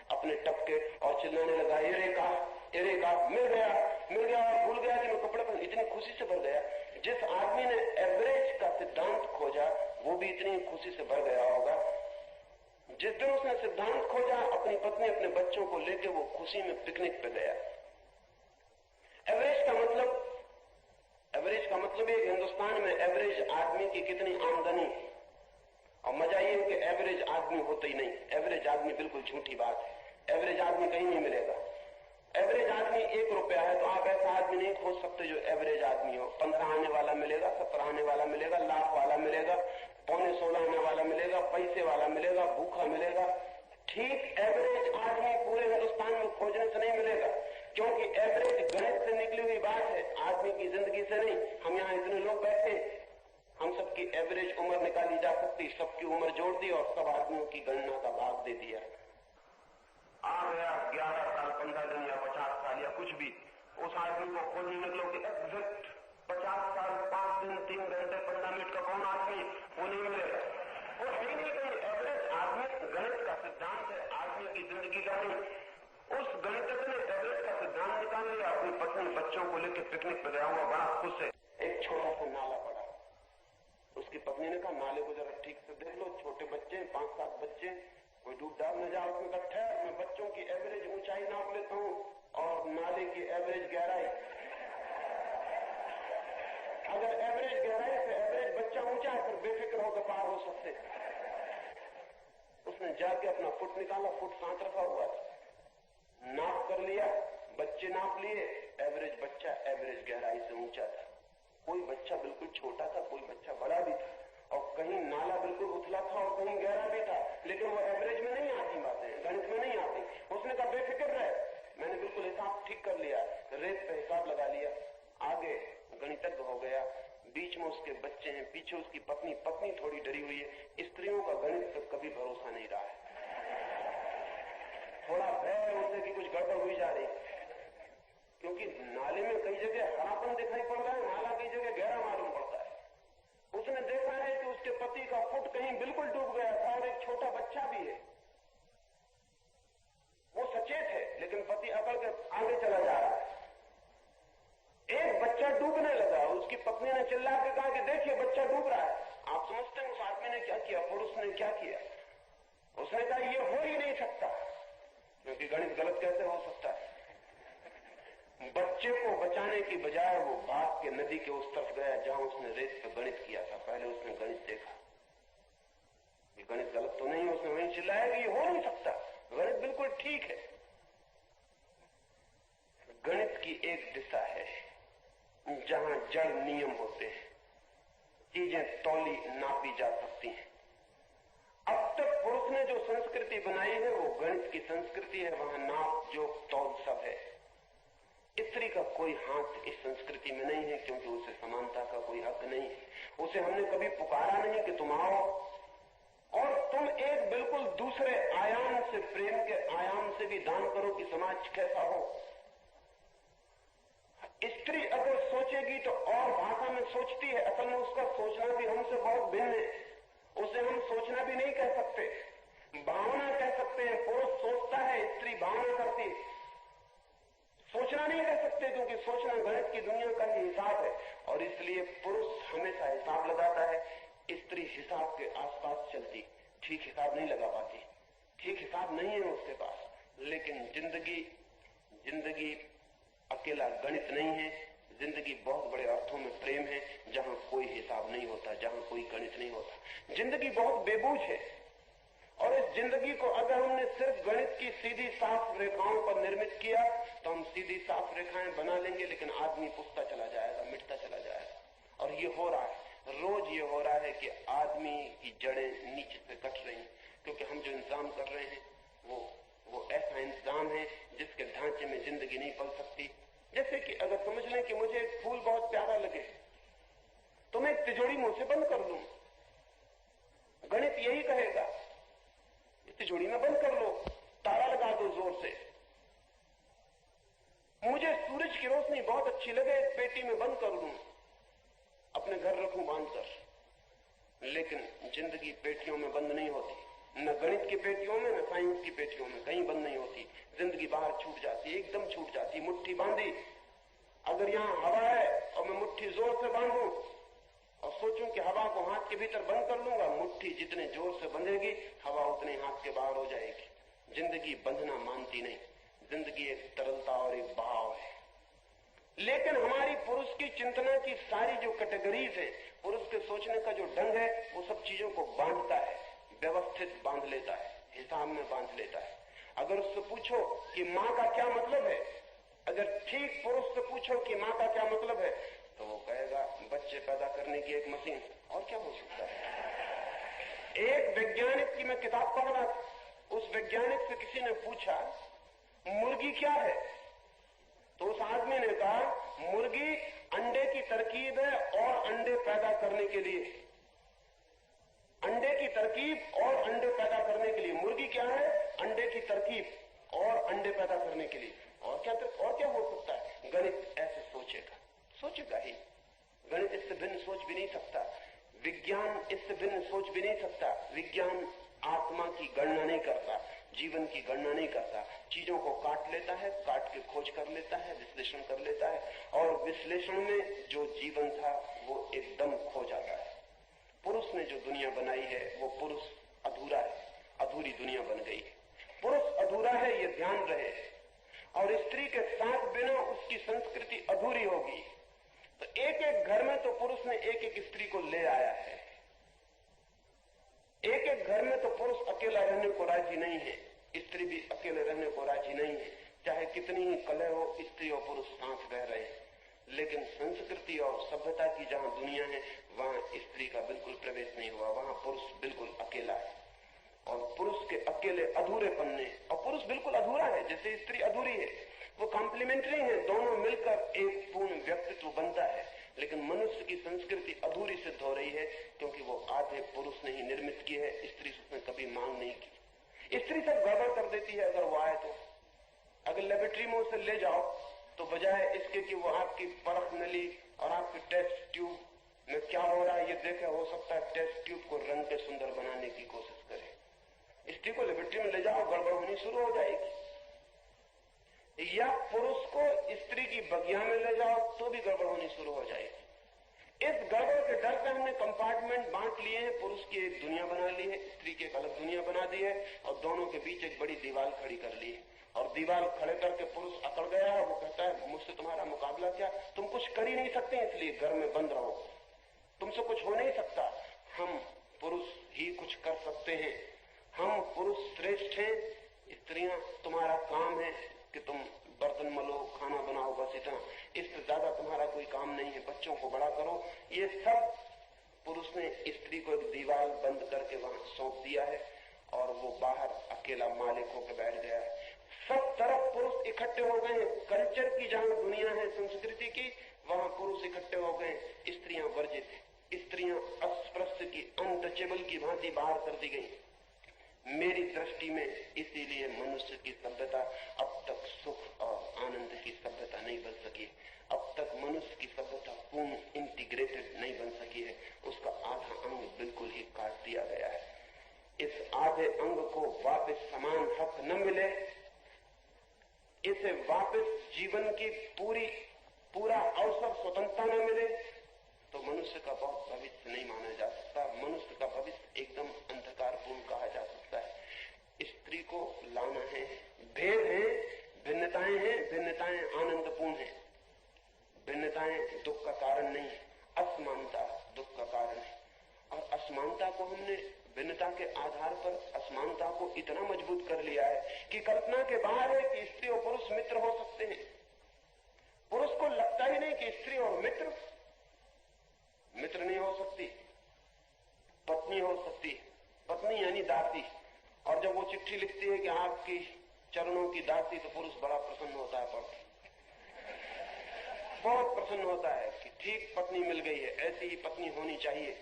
अपने टपके और चिल्लाने लगा, एरेका, मिल गया और भूल गया कि मैं कपड़े पहन। इतनी खुशी से भर गया। जिस आदमी ने एवरेज का सिद्धांत खोजा वो भी इतनी खुशी से भर गया होगा। जिस दिन उसने सिद्धांत खोजा, अपनी पत्नी अपने बच्चों को लेकर वो खुशी में पिकनिक पे गया। एवरेज का मतलब है हिंदुस्तान में एवरेज आदमी की कितनी आमदनी। और मजा ये है कि एवरेज आदमी होता ही नहीं। एवरेज आदमी बिल्कुल झूठी बात है। एवरेज आदमी कहीं नहीं मिलेगा। एवरेज आदमी 1 रुपया है तो आप ऐसा आदमी नहीं खोज सकते जो एवरेज आदमी हो। 15 आने वाला मिलेगा, 17 आने वाला मिलेगा, लाख वाला मिलेगा, 15.25 आने वाला मिलेगा, पैसे वाला मिलेगा, भूखा मिलेगा। ठीक एवरेज आदमी पूरे हिंदुस्तान में खोजने से नहीं मिलेगा, क्योंकि एवरेज गणित से निकली हुई बात है, आदमी की जिंदगी से नहीं। हम यहाँ इतने लोग बैठे, हम सबकी एवरेज उम्र निकाली जा सकती, सबकी उम्र जोड़ दी और सब आदमियों की गणना का भाग दे दिया। आ गया 11 साल, 15 दिन या 50 साल या कुछ भी, उस आदमी को खोजने निकलो कि एग्जैक्ट 50 साल 5 दिन 3 घंटे 15 मिनट का कौन आदमी, वो नहीं मिलेगा। वो है नहीं कहीं एवरेज आदमी। गणित का सिद्धांत है आदमी की जिंदगी का नहीं। उस गणितज्ञ ने एवरेज का सिद्धांत निकाल लिया, अपनी पत्नी बच्चों को लेकर पिकनिक पे गया हुआ, बड़ा खुश है। एक छोटा सा नाला पड़ा, उसकी पत्नी ने कहा नाले को जरा ठीक से देख लो, छोटे बच्चे 5-7 बच्चे, कोई डूब डाल न जाए उसमें। कट्ठा मैं बच्चों की एवरेज ऊंचाई नाप लेता हूँ और नाले की एवरेज गहराई। अगर एवरेज गहराई से एवरेज बच्चा ऊंचा है फिर बेफिक्र होकर पार हो सकते। उसने जाके अपना फुट निकाला, फुट साथ रखा हुआ था, नाप कर लिया, बच्चे नाप लिए, एवरेज बच्चा एवरेज गहराई से ऊंचा था। कोई बच्चा बिल्कुल छोटा था, कोई बच्चा बड़ा भी था, और कहीं नाला बिल्कुल उथला था और कहीं गहरा भी था। लेकिन वो एवरेज में नहीं आती बातें, गणित में नहीं आती। उसने कहा बेफिक्र रहे, मैंने बिल्कुल हिसाब ठीक कर लिया, रेत पे हिसाब लगा लिया। आगे गणितज्ञ हो गया, बीच में उसके बच्चे हैं, पीछे उसकी पत्नी थोड़ी डरी हुई है। स्त्रियों का गणित पर कभी भरोसा नहीं रहा है, थोड़ा भय उसे कि कुछ गड़बड़ हुई जा रही, क्योंकि नाले में कई जगह हरापन दिखाई पड़ रहा है, नाला कई जगह गहरा मालूम पड़ता है। उसने देखा है कि उसके पति का फुट कहीं बिल्कुल डूब गया था और एक छोटा बच्चा भी है। वो सचेत है लेकिन पति अकड़ के आगे चला जा रहा है। एक बच्चा डूबने लगा, उसकी पत्नी ने चिल्ला के कहा कि देखिए बच्चा डूब रहा है। आप समझते हैं उस आदमी ने क्या किया, पुरुष ने क्या किया? उसने कहा ये हो ही नहीं सकता, क्योंकि गणित गलत कैसे हो सकता है। बच्चे को बचाने की बजाय वो भाग के नदी के उस तरफ गया जहां उसने रेत पे गणित किया था। पहले उसने गणित देखा, ये गणित गलत तो नहीं है। उसने वहीं चिल्लाया कि ये हो नहीं सकता, गणित बिल्कुल ठीक है। गणित की एक दिशा है जहां जड़ नियम होते हैं, चीजें तौली नापी जा सकती हैं। अब तक पुरुष ने जो संस्कृति बनाई है वो गणित की संस्कृति है, वहां नाप जो तौल सब है। स्त्री का कोई हाथ इस संस्कृति में नहीं है, क्योंकि उसे समानता का कोई हक नहीं है। उसे हमने कभी पुकारा नहीं कि तुम आओ और तुम एक बिल्कुल दूसरे आयाम से, प्रेम के आयाम से भी दान करो कि समाज कैसा हो। स्त्री अगर सोचेगी तो और भाषा में सोचती है, असल में उसका सोचना भी हमसे बहुत भिन्न है। उसे हम सोचना भी नहीं कह सकते, भावना कह सकते हैं। पुरुष सोचता है, स्त्री भावना करती है। सोचना नहीं कह सकते, क्योंकि सोचना गणित की दुनिया का ही हिसाब है, और इसलिए पुरुष हमेशा हिसाब लगाता है, स्त्री हिसाब के आसपास चलती, ठीक हिसाब नहीं लगा पाती। ठीक हिसाब नहीं है उसके पास। लेकिन जिंदगी अकेला गणित नहीं है। जिंदगी बहुत बड़े अर्थों में प्रेम है, जहां कोई हिसाब नहीं होता, जहां कोई गणित नहीं होता। जिंदगी बहुत बेबूझ है, और इस जिंदगी को अगर हमने सिर्फ गणित की सीधी साफ रेखाओं पर निर्मित किया तो हम सीधी साफ रेखाएं बना लेंगे, लेकिन आदमी पुछता चला जाएगा, मिटता चला जाएगा। और ये हो रहा है, रोज ये हो रहा है कि आदमी की जड़ें नीचे से कट रही हैं, क्योंकि हम जो इंतजाम कर रहे हैं वो ऐसा इंतजाम है जिसके ढांचे में जिंदगी नहीं पल सकती। जैसे कि अगर समझ लें कि मुझे एक फूल बहुत प्यारा लगे तो मैं एक तिजोरी मुंह से बंद कर लूं। गणित यही कहेगा, तिजोरी में बंद कर लो, ताला लगा दो जोर से। मुझे सूरज की रोशनी बहुत अच्छी लगे, एक पेटी में बंद कर लूं, अपने घर रखूं बांधकर। लेकिन जिंदगी पेटियों में बंद नहीं होती, न गणित की पेटियों में, न साइंस की पेटियों में, कहीं बंद नहीं होती। जिंदगी बाहर छूट जाती, एकदम छूट जाती। मुट्ठी बांधी, अगर यहां हवा है और मैं मुट्ठी जोर से बांधूं और सोचूं कि हवा को हाथ के भीतर बंद कर लूंगा, मुट्ठी जितने जोर से बंधेगी हवा उतने हाथ के बाहर हो जाएगी। जिंदगी बंधना मानती नहीं, जिंदगी एक तरलता और एक बहाव है। लेकिन हमारी पुरुष की चिंतना की सारी जो कैटेगरीज है, पुरुष के सोचने का जो ढंग है, वो सब चीजों को बांधता है, व्यवस्थित बांध लेता है, हिसाब में बांध लेता है। अगर उससे पूछो कि माँ का क्या मतलब है, अगर ठीक पुरुष से पूछो कि माँ का क्या मतलब है, तो वो कहेगा बच्चे पैदा करने की एक मशीन, और क्या हो सकता है। एक वैज्ञानिक की मैं किताब पढ़ रहा था, उस वैज्ञानिक से किसी ने पूछा मुर्गी क्या है, तो उस आदमी ने कहा मुर्गी अंडे की तरकीब है और अंडे पैदा करने के लिए। अंडे की तरकीब और अंडे पैदा करने के लिए। मुर्गी क्या है? अंडे की तरकीब और अंडे पैदा करने के लिए। और क्या हो सकता है? गणित ऐसे सोचेगा ही। गणित इससे भिन्न सोच भी नहीं सकता, विज्ञान इससे भिन्न सोच भी नहीं सकता। विज्ञान आत्मा की गणना नहीं करता, जीवन की गणना नहीं करता, चीजों को काट लेता है, काट के खोज कर लेता है, विश्लेषण कर लेता है, और विश्लेषण में जो जीवन था वो एकदम खो जाता है। पुरुष ने जो दुनिया बनाई है वो पुरुष अधूरा है, अधूरी दुनिया बन गई है। पुरुष अधूरा है, ये ध्यान रहे, और स्त्री के साथ बिना उसकी संस्कृति अधूरी होगी। तो एक एक घर में तो पुरुष ने एक एक स्त्री को ले आया है। एक एक घर में तो पुरुष अकेला रहने को राजी नहीं है, स्त्री भी अकेले रहने को राजी नहीं है। चाहे कितनी ही कलह हो, स्त्री और पुरुष साथ रह रहे हैं, लेकिन संस्कृति और सभ्यता की जहां दुनिया है वहां स्त्री का बिल्कुल प्रवेश नहीं हुआ, वहां पुरुष बिल्कुल अकेला है। और पुरुष के अकेले अधूरेपन ने, और पुरुष बिल्कुल अधूरा है जैसे स्त्री अधूरी है, वो कॉम्प्लीमेंट्री है, दोनों मिलकर एक पूर्ण व्यक्तित्व बनता है। लेकिन मनुष्य की संस्कृति अधूरी सिद्ध हो रही है, क्योंकि वो आधे पुरुष ने ही निर्मित की है, स्त्री उसने कभी मांग नहीं की। स्त्री सब गड़बड़ कर देती है अगर वो आए तो। अगर लेबोरेटरी में उसे ले जाओ तो बजाय इसके कि वो आपकी परख नली और आपके टेस्ट ट्यूब में क्या हो रहा है ये देखे, हो सकता है टेस्ट ट्यूब को रंग के सुंदर बनाने की कोशिश करे। स्त्री को लेबोरेटरी में ले जाओ, गड़बड़ होनी शुरू हो जाएगी। या पुरुष को स्त्री की बगिया में ले जाओ तो भी गड़बड़ होनी शुरू हो जाएगी। इस गड़बड़ के डर से हमने कंपार्टमेंट बांट लिए हैं, पुरुष की एक दुनिया बना ली है, स्त्री की एक अलग दुनिया बना दी है, और दोनों के बीच एक बड़ी दीवार खड़ी कर ली है। और दीवार खड़े करके पुरुष अकड़ गया है, वो कहता है मुझसे तुम्हारा मुकाबला क्या, तुम कुछ कर ही नहीं सकते, इसलिए घर में बंद रहो, तुमसे कुछ हो नहीं सकता। हम पुरुष ही कुछ कर सकते हैं, हम पुरुष श्रेष्ठ हैं, स्त्रियां तुम्हारा काम है कि तुम बर्तन मलो, खाना बनाओ, बस इतना, इससे ज्यादा तुम्हारा कोई काम नहीं है, बच्चों को बड़ा करो। ये सब पुरुष ने स्त्री को एक दीवार बंद करके वहां सौंप दिया है और वो बाहर अकेला मालिक होकर बैठ गया है। सब तरफ पुरुष इकट्ठे हो गए हैं, कल्चर की जहां दुनिया है, संस्कृति की, वहां पुरुष इकट्ठे हो गए, स्त्रियां वर्जित है, स्त्रियां अस्पृश्य की, अनटचेबल की भांति बाहर कर दी गई। मेरी दृष्टि में इसीलिए मनुष्य की सभ्यता अब तक सुख और आनंद की सभ्यता नहीं बन सकी। अब तक मनुष्य की सभ्यता पूर्ण इंटीग्रेटेड नहीं बन सकी है, उसका आधा अंग बिल्कुल ही काट दिया गया है। इस आधे अंग को वापस समान हक न मिले, इसे वापस जीवन की पूरा अवसर स्वतंत्रता न मिले, तो मनुष्य का बहुत भविष्य नहीं माना जा सकता। मनुष्य का भविष्य एकदम अंधकारपूर्ण कहा जा सकता है। स्त्री को लाना है, भेद है, भिन्नताएं हैं, भिन्नताएं आनंदपूर्ण है, भिन्नताएं दुख का कारण नहीं है, असमानता दुख का कारण है। और असमानता को हमने भिन्नता के आधार पर असमानता को इतना मजबूत कर लिया है कि कल्पना के बाहर है कि स्त्री और पुरुष मित्र हो सकते हैं। पुरुष को लगता ही नहीं कि स्त्री और मित्र नहीं हो सकती, पत्नी हो सकती, पत्नी यानी दासी। और जब वो चिट्ठी लिखती है कि आपकी चरणों की दासी, तो पुरुष बड़ा प्रसन्न होता है, पढ़ बहुत प्रसन्न होता है कि ठीक पत्नी मिल गई है, ऐसी ही पत्नी होनी चाहिए।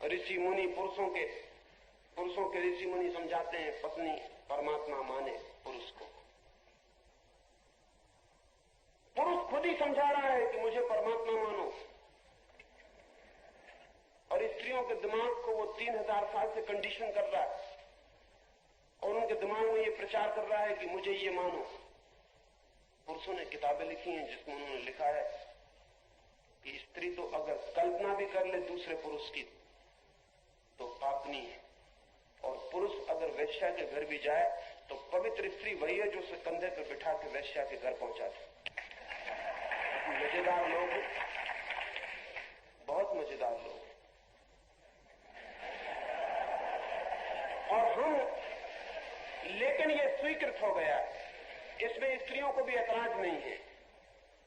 ऋषि मुनि पुरुषों के ऋषि मुनि समझाते हैं पत्नी परमात्मा माने पुरुष को। पुरुष खुद ही समझा रहा है कि मुझे परमात्मा मानो, और स्त्रियों के दिमाग को वो 3000 साल से कंडीशन कर रहा है और उनके दिमाग में ये प्रचार कर रहा है कि मुझे ये मानो। पुरुषों ने किताबें लिखी हैं जिसमें उन्होंने लिखा है कि स्त्री तो अगर कल्पना भी कर ले दूसरे पुरुष की तो पापनी है, और पुरुष अगर वेश्या के घर भी जाए तो पवित्र स्त्री वही है जो उसे कंधे पर बिठा के वेश्या के घर पहुंचा दे। मजेदार लोग, बहुत मजेदार लोग। और हम, लेकिन ये स्वीकृत हो गया, इसमें स्त्रियों को भी ऐतराज नहीं है,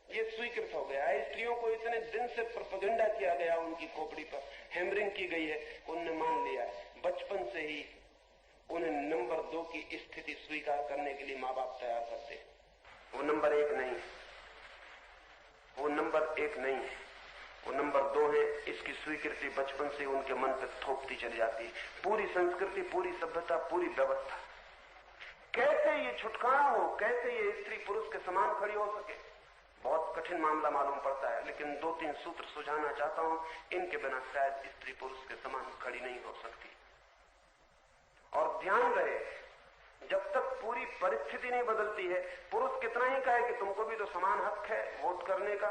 ये स्वीकृत हो गया है। स्त्रियों को इतने दिन से प्रोपेगेंडा किया गया, उनकी खोपड़ी पर हैमरिंग की गई है, उनने मान लिया है। बचपन से ही उन्हें नंबर 2 की स्थिति स्वीकार करने के लिए माँ बाप तैयार करते। वो नंबर 1 नहीं, वो नंबर 1 नहीं है, वो नंबर 2 है। इसकी स्वीकृति बचपन से उनके मन पर थोपती चली जाती है। पूरी संस्कृति, पूरी सभ्यता, पूरी व्यवस्था, कैसे ये छुटकारा हो, कैसे ये स्त्री पुरुष के समान खड़ी हो सके, बहुत कठिन मामला मालूम पड़ता है। लेकिन 2-3 सूत्र सुझाना चाहता हूं, इनके बिना शायद स्त्री पुरुष के समान खड़ी नहीं हो सकती। और ध्यान रहे, जब तक पूरी परिस्थिति नहीं बदलती है, पुरुष कितना ही कहे कि तुमको भी तो समान हक है वोट करने का,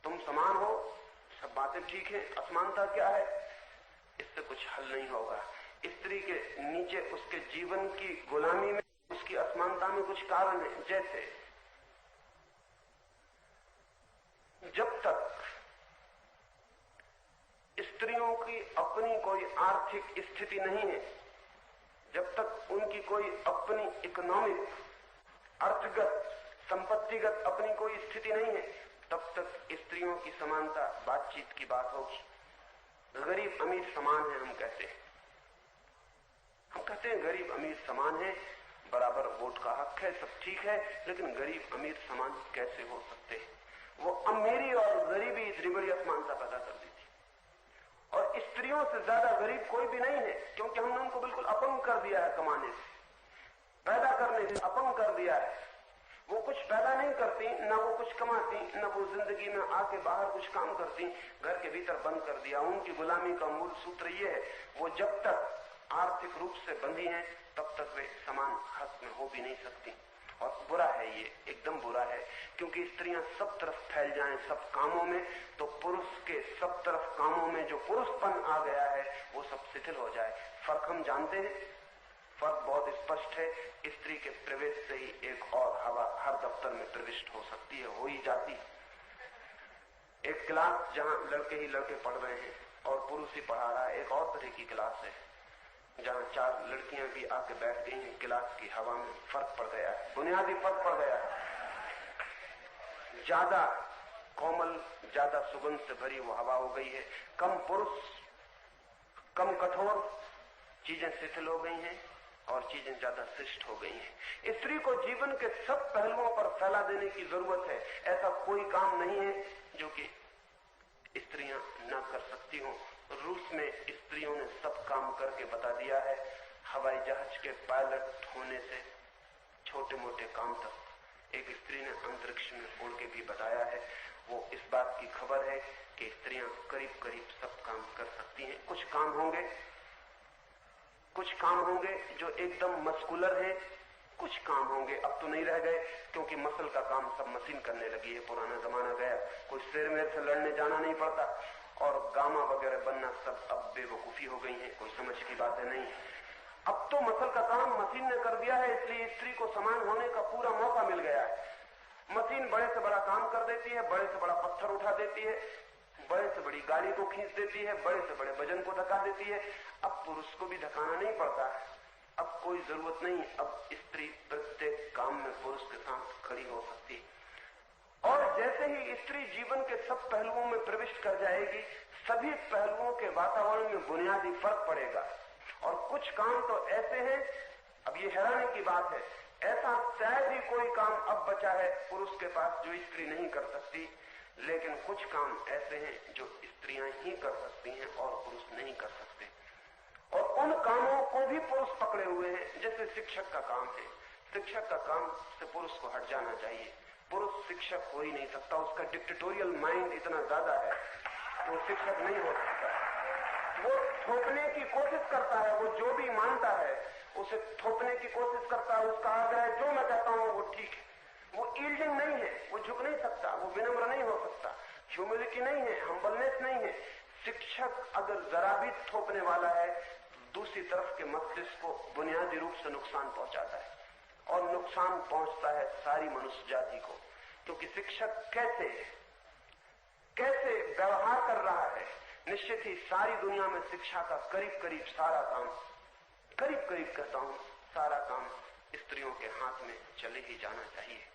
तुम समान हो, सब बातें ठीक है, असमानता क्या है, इससे कुछ हल नहीं होगा। स्त्री के नीचे उसके जीवन की गुलामी में, उसकी असमानता में कुछ कारण है। जैसे जब तक स्त्रियों की अपनी कोई आर्थिक स्थिति नहीं है, जब तक उनकी कोई अपनी इकोनॉमिक, अर्थगत, संपत्तिगत अपनी कोई स्थिति नहीं है, तब तक स्त्रियों की समानता बातचीत की बात होगी। गरीब अमीर समान है, हम कहते हैं गरीब अमीर समान है, बराबर वोट का हक है, सब ठीक है, लेकिन गरीब अमीर समान कैसे हो सकते हैं? वो अमीरी और गरीबी इतनी बड़ी असमानता पैदा कर दी थी। और स्त्रियों से ज्यादा गरीब कोई भी नहीं है, क्योंकि हमने उनको बिल्कुल अपंग कर दिया है, कमाने से, पैदा करने से अपंग कर दिया है। वो कुछ पैदा नहीं करती, न वो कुछ कमाती, न वो जिंदगी में आके बाहर कुछ काम करती, घर के भीतर बंद कर दिया। उनकी गुलामी का मूल सूत्र ये है, वो जब तक आर्थिक रूप से बंधी हैं, तब तक वे समान हक में हो भी नहीं सकती। और बुरा है, ये एकदम बुरा है, क्योंकि स्त्रियां सब तरफ फैल जाएं सब कामों में, तो पुरुष के सब तरफ कामों में जो पुरुषपन आ गया है वो सब शिथिल हो जाए। फर्क हम जानते हैं, फर्क बहुत स्पष्ट है। स्त्री के प्रवेश से ही एक और हवा हर दफ्तर में प्रविष्ट हो सकती है, हो ही जाती। एक क्लास जहां लड़के ही लड़के पढ़ रहे हैं और पुरुष ही पढ़ा रहा है, एक और तरह की क्लास है जहां 4 लड़कियां भी आके बैठ गई हैं। क्लास की हवा में फर्क पड़ गया है, बुनियादी फर्क पड़ गया है। ज्यादा कोमल, ज्यादा सुगंध से भरी वो हवा हो गई है। कम पुरुष, कम कठोर, चीजें शिथिल हो गई हैं और चीजें ज्यादा शिष्ट हो गई हैं। स्त्री को जीवन के सब पहलुओं पर फैला देने की जरूरत है। ऐसा कोई काम नहीं है जो कि स्त्रियां न कर सकती हों। रूस में स्त्रियों ने सब काम करके बता दिया है, हवाई जहाज के पायलट होने से छोटे मोटे काम तक। एक स्त्री ने अंतरिक्ष में उड़ के भी बताया है। वो इस बात की खबर है कि स्त्रियां करीब करीब सब काम कर सकती हैं। कुछ काम होंगे जो एकदम मस्कुलर हैं, कुछ काम होंगे अब तो नहीं रह गए, क्योंकि मसल का काम सब मशीन करने लगी है। पुराना जमाना गया, कोई शेर मेर से लड़ने जाना नहीं पड़ता, और गामा वगैरह बनना सब अब बेवकूफी हो गई है, कोई समझ की बातें नहीं। अब तो मसल का काम मशीन ने कर दिया है, इसलिए स्त्री को समान होने का पूरा मौका मिल गया है। मशीन बड़े से बड़ा काम कर देती है, बड़े से बड़ा पत्थर उठा देती है, बड़े से बड़ी गाड़ी को खींच देती है, बड़े से बड़े वजन को धक्का देती है। अब पुरुष को भी धक्काना नहीं पड़ता, अब कोई जरूरत नहीं। अब स्त्री प्रत्येक काम में पुरुष के साथ खड़ी हो सकती है। और जैसे ही स्त्री जीवन के सब पहलुओं में प्रविष्ट कर जाएगी, सभी पहलुओं के वातावरण में बुनियादी फर्क पड़ेगा। और कुछ काम तो ऐसे हैं, अब ये हैरानी की बात है, ऐसा शायद ही कोई काम अब बचा है पुरुष के पास जो स्त्री नहीं कर सकती, लेकिन कुछ काम ऐसे हैं जो स्त्रियां ही कर सकती हैं और पुरुष नहीं कर सकते। और उन कामों को भी पुरुष पकड़े हुए हैं, जैसे शिक्षक का काम है। शिक्षक का काम से पुरुष को हट जाना चाहिए। पुरुष शिक्षक हो ही नहीं सकता, उसका डिक्टेटोरियल माइंड इतना ज्यादा है कि वो शिक्षक नहीं हो सकता। वो थोपने की कोशिश करता है, वो जो भी मानता है उसे थोपने की कोशिश करता है। उसका आग्रह जो मैं कहता हूं वो ठीक है। वो यील्डिंग नहीं है, वो झुक नहीं सकता, वो विनम्र नहीं हो सकता, ह्यूमिलिटी नहीं है, हम्बलनेस नहीं है। शिक्षक अगर जरा भी थोपने वाला है, दूसरी तरफ के मस्तिष्क को बुनियादी रूप से नुकसान पहुंचाता है, और नुकसान पहुंचता है सारी मनुष्य जाति को। क्योंकि शिक्षक कैसे व्यवहार कर रहा है, निश्चित ही सारी दुनिया में शिक्षा का करीब करीब सारा काम, करीब करीब कहता हूं सारा काम स्त्रियों के हाथ में चले ही जाना चाहिए।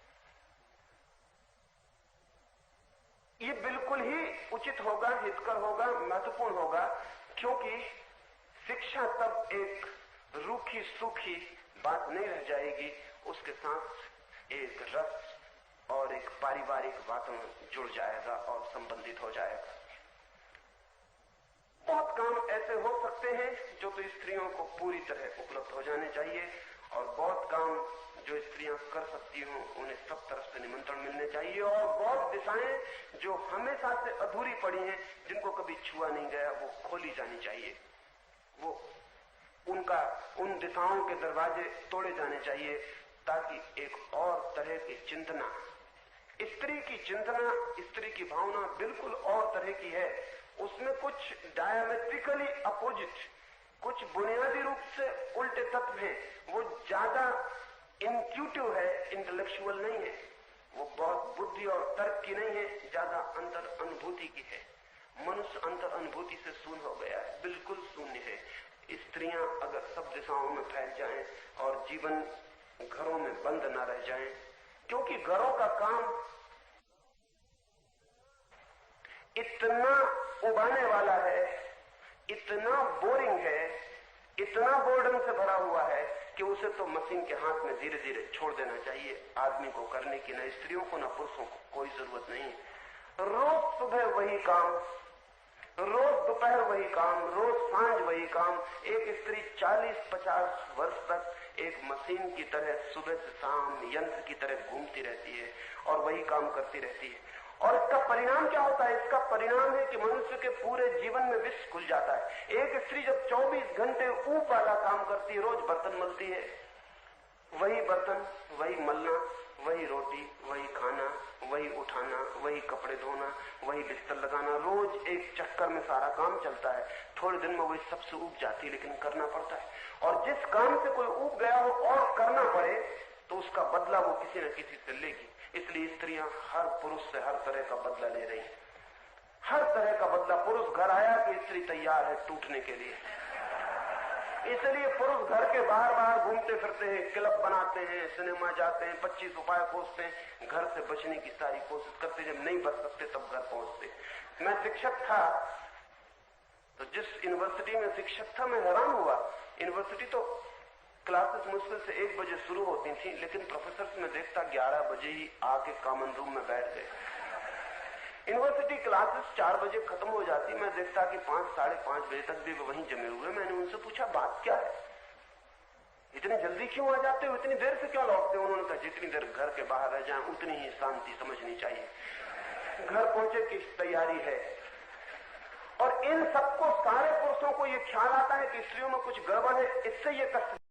ये बिल्कुल ही उचित होगा, हितकर होगा, महत्वपूर्ण होगा, क्योंकि शिक्षा तब एक रूखी सूखी बात नहीं रह जाएगी, उसके साथ एक रस और एक पारिवारिक वातावरण जुड़ जाएगा और संबंधित हो जाएगा। बहुत काम ऐसे हो सकते हैं जो तो स्त्रियों को पूरी तरह उपलब्ध हो जाने चाहिए, और बहुत काम जो स्त्रियां कर सकती हों उन्हें सब तरफ से निमंत्रण मिलने चाहिए। और बहुत दिशाएं जो हमेशा से अधूरी पड़ी हैं, जिनको कभी छुआ नहीं गया, वो खोली जानी चाहिए। वो उन दिशाओं के दरवाजे तोड़े जाने चाहिए, ताकि एक और तरह की चिंतना, स्त्री की चिंतना, स्त्री की भावना बिल्कुल और तरह की है। उसमें कुछ डायमेट्रिकली अपोजिट, कुछ बुनियादी रूप से उल्टे तत्व हैं। वो ज्यादा इंट्यूटिव है, इंटेलेक्चुअल नहीं है। वो बहुत बुद्धि और तर्क की नहीं है, ज्यादा अंतर अनुभूति की है। मनुष्य अंतर अनुभूति से शून्य हो गया है, बिल्कुल शून्य है। स्त्रियां अगर सब दिशाओं में फैल जाएं और जीवन घरों में बंद न रह जाएं, क्योंकि घरों का काम इतना उबाने वाला है, इतना बोरिंग है, इतना बोर्डम से भरा हुआ है कि उसे तो मशीन के हाथ में धीरे धीरे छोड़ देना चाहिए आदमी को करने की। न स्त्रियों को न पुरुषों को कोई जरूरत नहीं है। रोज सुबह वही काम, रोज दोपहर वही काम, रोज सांझ वही काम। एक स्त्री 40-50 वर्ष तक एक मशीन की तरह सुबह से शाम यंत्र की तरह घूमती रहती है और वही काम करती रहती है। और इसका परिणाम क्या होता है? इसका परिणाम है कि मनुष्य के पूरे जीवन में विष खुल जाता है। एक स्त्री जब 24 घंटे ऊप वाला काम करती है, रोज बर्तन मलती है, वही बर्तन, वही मलना, वही रोटी, वही खाना, वही उठाना, वही कपड़े धोना, वही बिस्तर लगाना, रोज एक चक्कर में सारा काम चलता है। थोड़े दिन में वही सबसे ऊब जाती है, लेकिन करना पड़ता है। और जिस काम से कोई ऊब गया हो और करना पड़े तो उसका बदला वो किसी न किसी से लेगी। इसलिए स्त्रियां हर पुरुष से हर तरह का बदला ले रही हैं, हर तरह का बदला। पुरुष घर आया कि स्त्री तैयार है टूटने के लिए। इसलिए पुरुष घर के बाहर बाहर घूमते फिरते हैं, क्लब बनाते हैं, सिनेमा जाते हैं, 25 उपाय खोजते हैं, घर से बचने की सारी कोशिश करते। जब नहीं बच सकते तब घर पहुंचते। मैं शिक्षक था तो जिस यूनिवर्सिटी में शिक्षक था मैं हैरान हुआ। यूनिवर्सिटी तो क्लासेस मुश्किल से 1 बजे शुरू होती थी, लेकिन प्रोफेसर में देखता 11 बजे ही आके कॉमन रूम में बैठ गए। यूनिवर्सिटी क्लासेस 4 बजे खत्म हो जाती, मैं देखता कि 5, साढ़े 5 बजे तक भी वहीं जमे हुए। मैंने उनसे पूछा बात क्या है, इतनी जल्दी क्यों आ जाते हो, इतनी देर से क्यों लौटते हो? उन्होंने कहा जितनी देर घर के बाहर रह जाए उतनी ही शांति समझनी चाहिए। घर पहुंचे की तैयारी है। और इन सबको, सारे पुरुषों को यह ख्याल आता है कि स्त्रियों में कुछ गड़बड़ है, इससे ये कष्ट